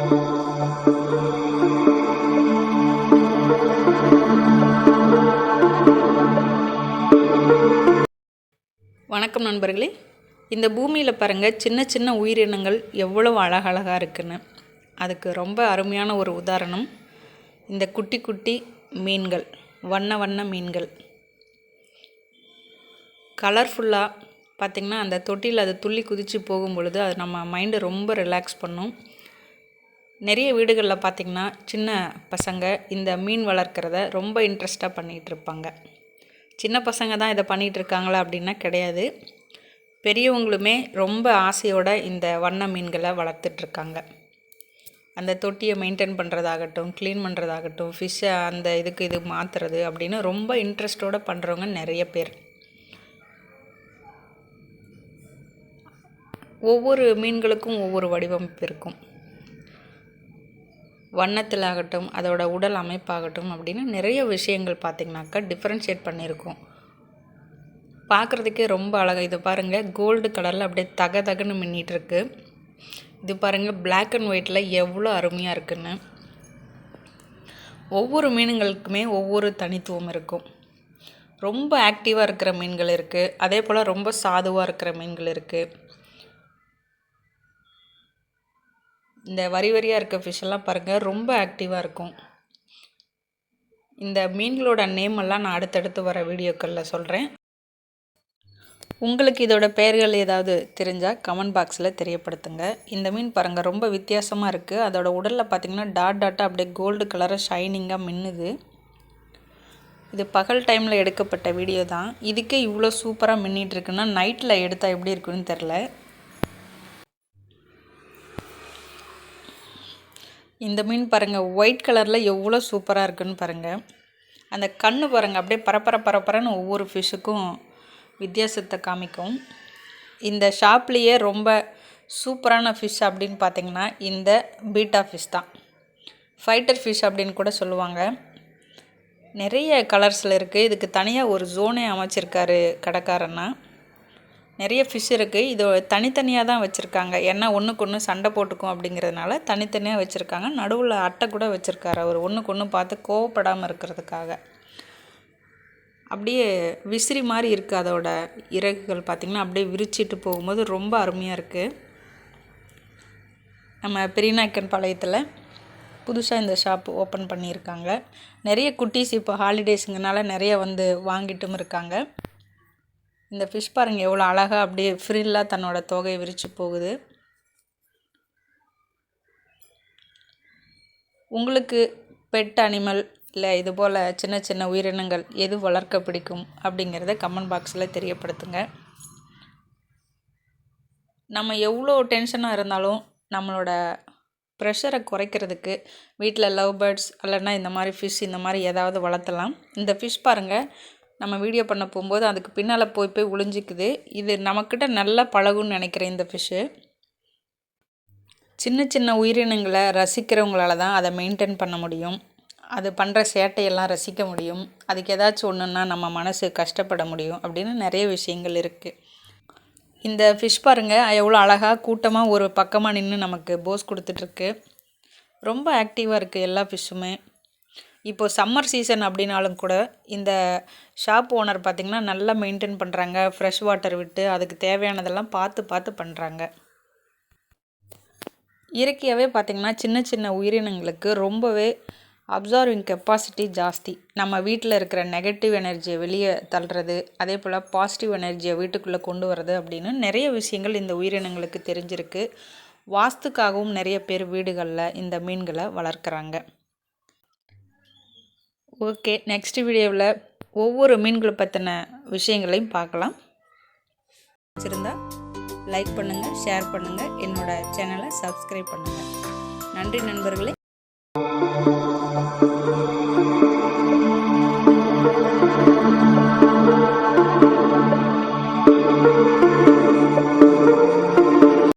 வணக்கம் நண்பர்களே. இந்த பூமியில் பாருங்கள், சின்ன சின்ன உயிரினங்கள் எவ்வளவு அழகழகாக இருக்குன்னு. அதுக்கு ரொம்ப அருமையான ஒரு உதாரணம் இந்த குட்டி குட்டி மீன்கள், வண்ண வண்ண மீன்கள். கலர்ஃபுல்லாக பார்த்திங்கன்னா அந்த தொட்டியில் அது துள்ளி குதித்து போகும் பொழுது அது நம்ம மைண்டை ரொம்ப ரிலாக்ஸ் பண்ணும். நிறைய வீடுகளில் பார்த்திங்கன்னா சின்ன பசங்க இந்த மீன் வளர்க்குறத ரொம்ப இன்ட்ரெஸ்ட்டாக பண்ணிகிட்டு இருப்பாங்க. சின்ன பசங்க தான் இதை பண்ணிகிட்டு இருக்காங்களா அப்படின்னா கிடையாது. பெரியவங்களுமே ரொம்ப ஆசையோடு இந்த வண்ண மீன்களை வளர்த்துட்ருக்காங்க. அந்த தொட்டியை மெயின்டைன் பண்ணுறதாகட்டும், க்ளீன் பண்ணுறதாகட்டும், ஃபிஷ்ஷை அந்த இதுக்கு இது மாற்றுறது அப்படின்னு ரொம்ப இன்ட்ரெஸ்ட்டோடு பண்ணுறவங்க நிறைய பேர். ஒவ்வொரு மீன்களுக்கும் ஒவ்வொரு வடிவமைப்பு இருக்கும். வண்ணத்தில் ஆகட்டும், அதோட உடல் அமைப்பாகட்டும் அப்படின்னு நிறைய விஷயங்கள் பார்த்திங்கனாக்கா டிஃப்ரென்ஷியேட் பண்ணியிருக்கோம். பார்க்குறதுக்கே ரொம்ப அழகாக. இது பாருங்கள், கோல்டு கலரில் அப்படியே தக தகன்னு மின்னிகிட்ருக்கு. இது பாருங்கள், பிளாக் அண்ட் ஒயிட்டில் எவ்வளோ அருமையாக இருக்குன்னு. ஒவ்வொரு மீன்களுக்குமே ஒவ்வொரு தனித்துவம் இருக்கும். ரொம்ப ஆக்டிவாக இருக்கிற மீன்கள் இருக்குது, அதே போல் ரொம்ப சாதுவாக இருக்கிற மீன்கள் இருக்குது. இந்த வரி வரியாக இருக்க ஃபிஷ்ஷெல்லாம் பாருங்கள், ரொம்ப ஆக்டிவாக இருக்கும். இந்த மீன்களோட நேமெல்லாம் நான் அடுத்தடுத்து வர வீடியோக்களில் சொல்கிறேன். உங்களுக்கு இதோட பெயர்கள் ஏதாவது தெரிஞ்சால் கமெண்ட் பாக்ஸில் தெரியப்படுத்துங்க. இந்த மீன் பாருங்கள், ரொம்ப வித்தியாசமாக இருக்குது. அதோட உடலில் பார்த்திங்கன்னா டாட் டாட்டாக அப்படியே கோல்டு கலராக ஷைனிங்காக மின்னுது. இது பகல் டைமில் எடுக்கப்பட்ட வீடியோ தான். இதுக்கே இவ்வளோ சூப்பராக மின்னிட்டுருக்குன்னா நைட்டில் எடுத்தால் எப்படி இருக்குன்னு தெரில. இந்த மீன் பாருங்கள், ஒயிட் கலரில் எவ்வளோ சூப்பராக இருக்குன்னு பாருங்கள். அந்த கண்ணு பாருங்கள், அப்படியே பரப்பரன்னு ஒவ்வொரு ஃபிஷ்ஷுக்கும் வித்தியாசத்தை காமிக்கும். இந்த ஷாப்லேயே ரொம்ப சூப்பரான ஃபிஷ் அப்படின்னு பார்த்திங்கன்னா இந்த பீட்டா ஃபிஷ் தான். ஃபைட்டர் ஃபிஷ் அப்படின்னு கூட சொல்லுவாங்க. நிறைய கலர்ஸில் இருக்குது. இதுக்கு தனியாக ஒரு ஜோனே அமைச்சிருக்காரு கடைக்காரன்னா. நிறைய ஃபிஷ் இருக்குது. இது தனித்தனியாக தான் வச்சுருக்காங்க. ஏன்னா ஒன்றுக்கு ஒன்று சண்டை போட்டுக்கும் அப்படிங்கிறதுனால தனித்தனியாக வச்சுருக்காங்க. நடுவில் அட்டை கூட வச்சுருக்காரு அவர், ஒன்றுக்கு ஒன்று பார்த்து கோவப்படாமல் இருக்கிறதுக்காக. அப்படியே விசிறி மாதிரி இருக்குது. அதோட இறகுகள் பார்த்திங்கன்னா அப்படியே விரிச்சிட்டு போகும்போது ரொம்ப அருமையாக இருக்குது. நம்ம பெரியநாயக்கன் பாளையத்தில் புதுசாக இந்த ஷாப் ஓப்பன் பண்ணியிருக்காங்க. நிறைய குட்டீஸ் இப்போ ஹாலிடேஸுங்கனால நிறைய வந்து வாங்கிட்டும் இருக்காங்க. இந்த ஃபிஷ் பாருங்கள், எவ்வளோ அழகாக அப்படியே ஃப்ரில்லாக தன்னோட தொகையை விரித்து போகுது. உங்களுக்கு பெட் அனிமல் இல்லை இது போல் சின்ன சின்ன உயிரினங்கள் எது வளர்க்க பிடிக்கும் அப்படிங்கிறத கமெண்ட் பாக்ஸில் தெரியப்படுத்துங்க. நம்ம எவ்வளோ டென்ஷனாக இருந்தாலும் நம்மளோட ப்ரெஷரை குறைக்கிறதுக்கு வீட்டில் லவ் பேர்ட்ஸ் இல்லைன்னா இந்த மாதிரி ஃபிஷ் இந்த மாதிரி ஏதாவது வளர்த்தலாம். இந்த ஃபிஷ் பாருங்கள், நம்ம வீடியோ பண்ண போகும்போது அதுக்கு பின்னால் போய் ஒளிஞ்சிக்குது. இது நம்மக்கிட்ட நல்லா பழகுன்னு நினைக்கிறேன் இந்த ஃபிஷ்ஷு. சின்ன சின்ன உயிரினங்களை ரசிக்கிறவங்களால தான் அதை மெயின்டைன் பண்ண முடியும். அது பண்ணுற சேட்டையெல்லாம் ரசிக்க முடியும். அதுக்கு ஏதாச்சும் ஒன்றுன்னா நம்ம மனசு கஷ்டப்பட முடியும் அப்படின்னு நிறைய விஷயங்கள் இருக்குது. இந்த ஃபிஷ் பாருங்கள், எவ்வளோ அழகாக கூட்டமாக ஒரு பக்கமாக நின்று நமக்கு போஸ் கொடுத்துட்ருக்கு. ரொம்ப ஆக்டிவாக இருக்குது எல்லா ஃபிஷ்ஷுமே. இப்போது சம்மர் சீசன் அப்படின்னாலும் கூட இந்த ஷாப் ஓனர் பார்த்திங்கன்னா நல்லா மெயின்டைன் பண்ணுறாங்க. ஃப்ரெஷ் வாட்டர் விட்டு அதுக்கு தேவையானதெல்லாம் பார்த்து பண்ணுறாங்க. இயற்கையாகவே பார்த்திங்கன்னா சின்ன சின்ன உயிரினங்களுக்கு ரொம்பவே அப்சார்விங் கெப்பாசிட்டி ஜாஸ்தி. நம்ம வீட்டில் இருக்கிற நெகட்டிவ் எனர்ஜியை வெளியே தள்ளுறது, அதே போல் பாசிட்டிவ் எனர்ஜியை வீட்டுக்குள்ளே கொண்டு வர்றது அப்படின்னு நிறைய விஷயங்கள் இந்த உயிரினங்களுக்கு தெரிஞ்சிருக்கு. வாஸ்துக்காகவும் நிறைய பேர் வீடுகளில் இந்த மீன்களை வளர்க்குறாங்க. ஓகே, நெக்ஸ்ட் வீடியோவில் ஒவ்வொரு மீன்களை பற்றின விஷயங்களையும் பார்க்கலாம். பிடிச்சிருந்தா லைக் பண்ணுங்கள், ஷேர் பண்ணுங்கள், என்னோடய சேனலை சப்ஸ்கிரைப் பண்ணுங்கள். நன்றி நண்பர்களே.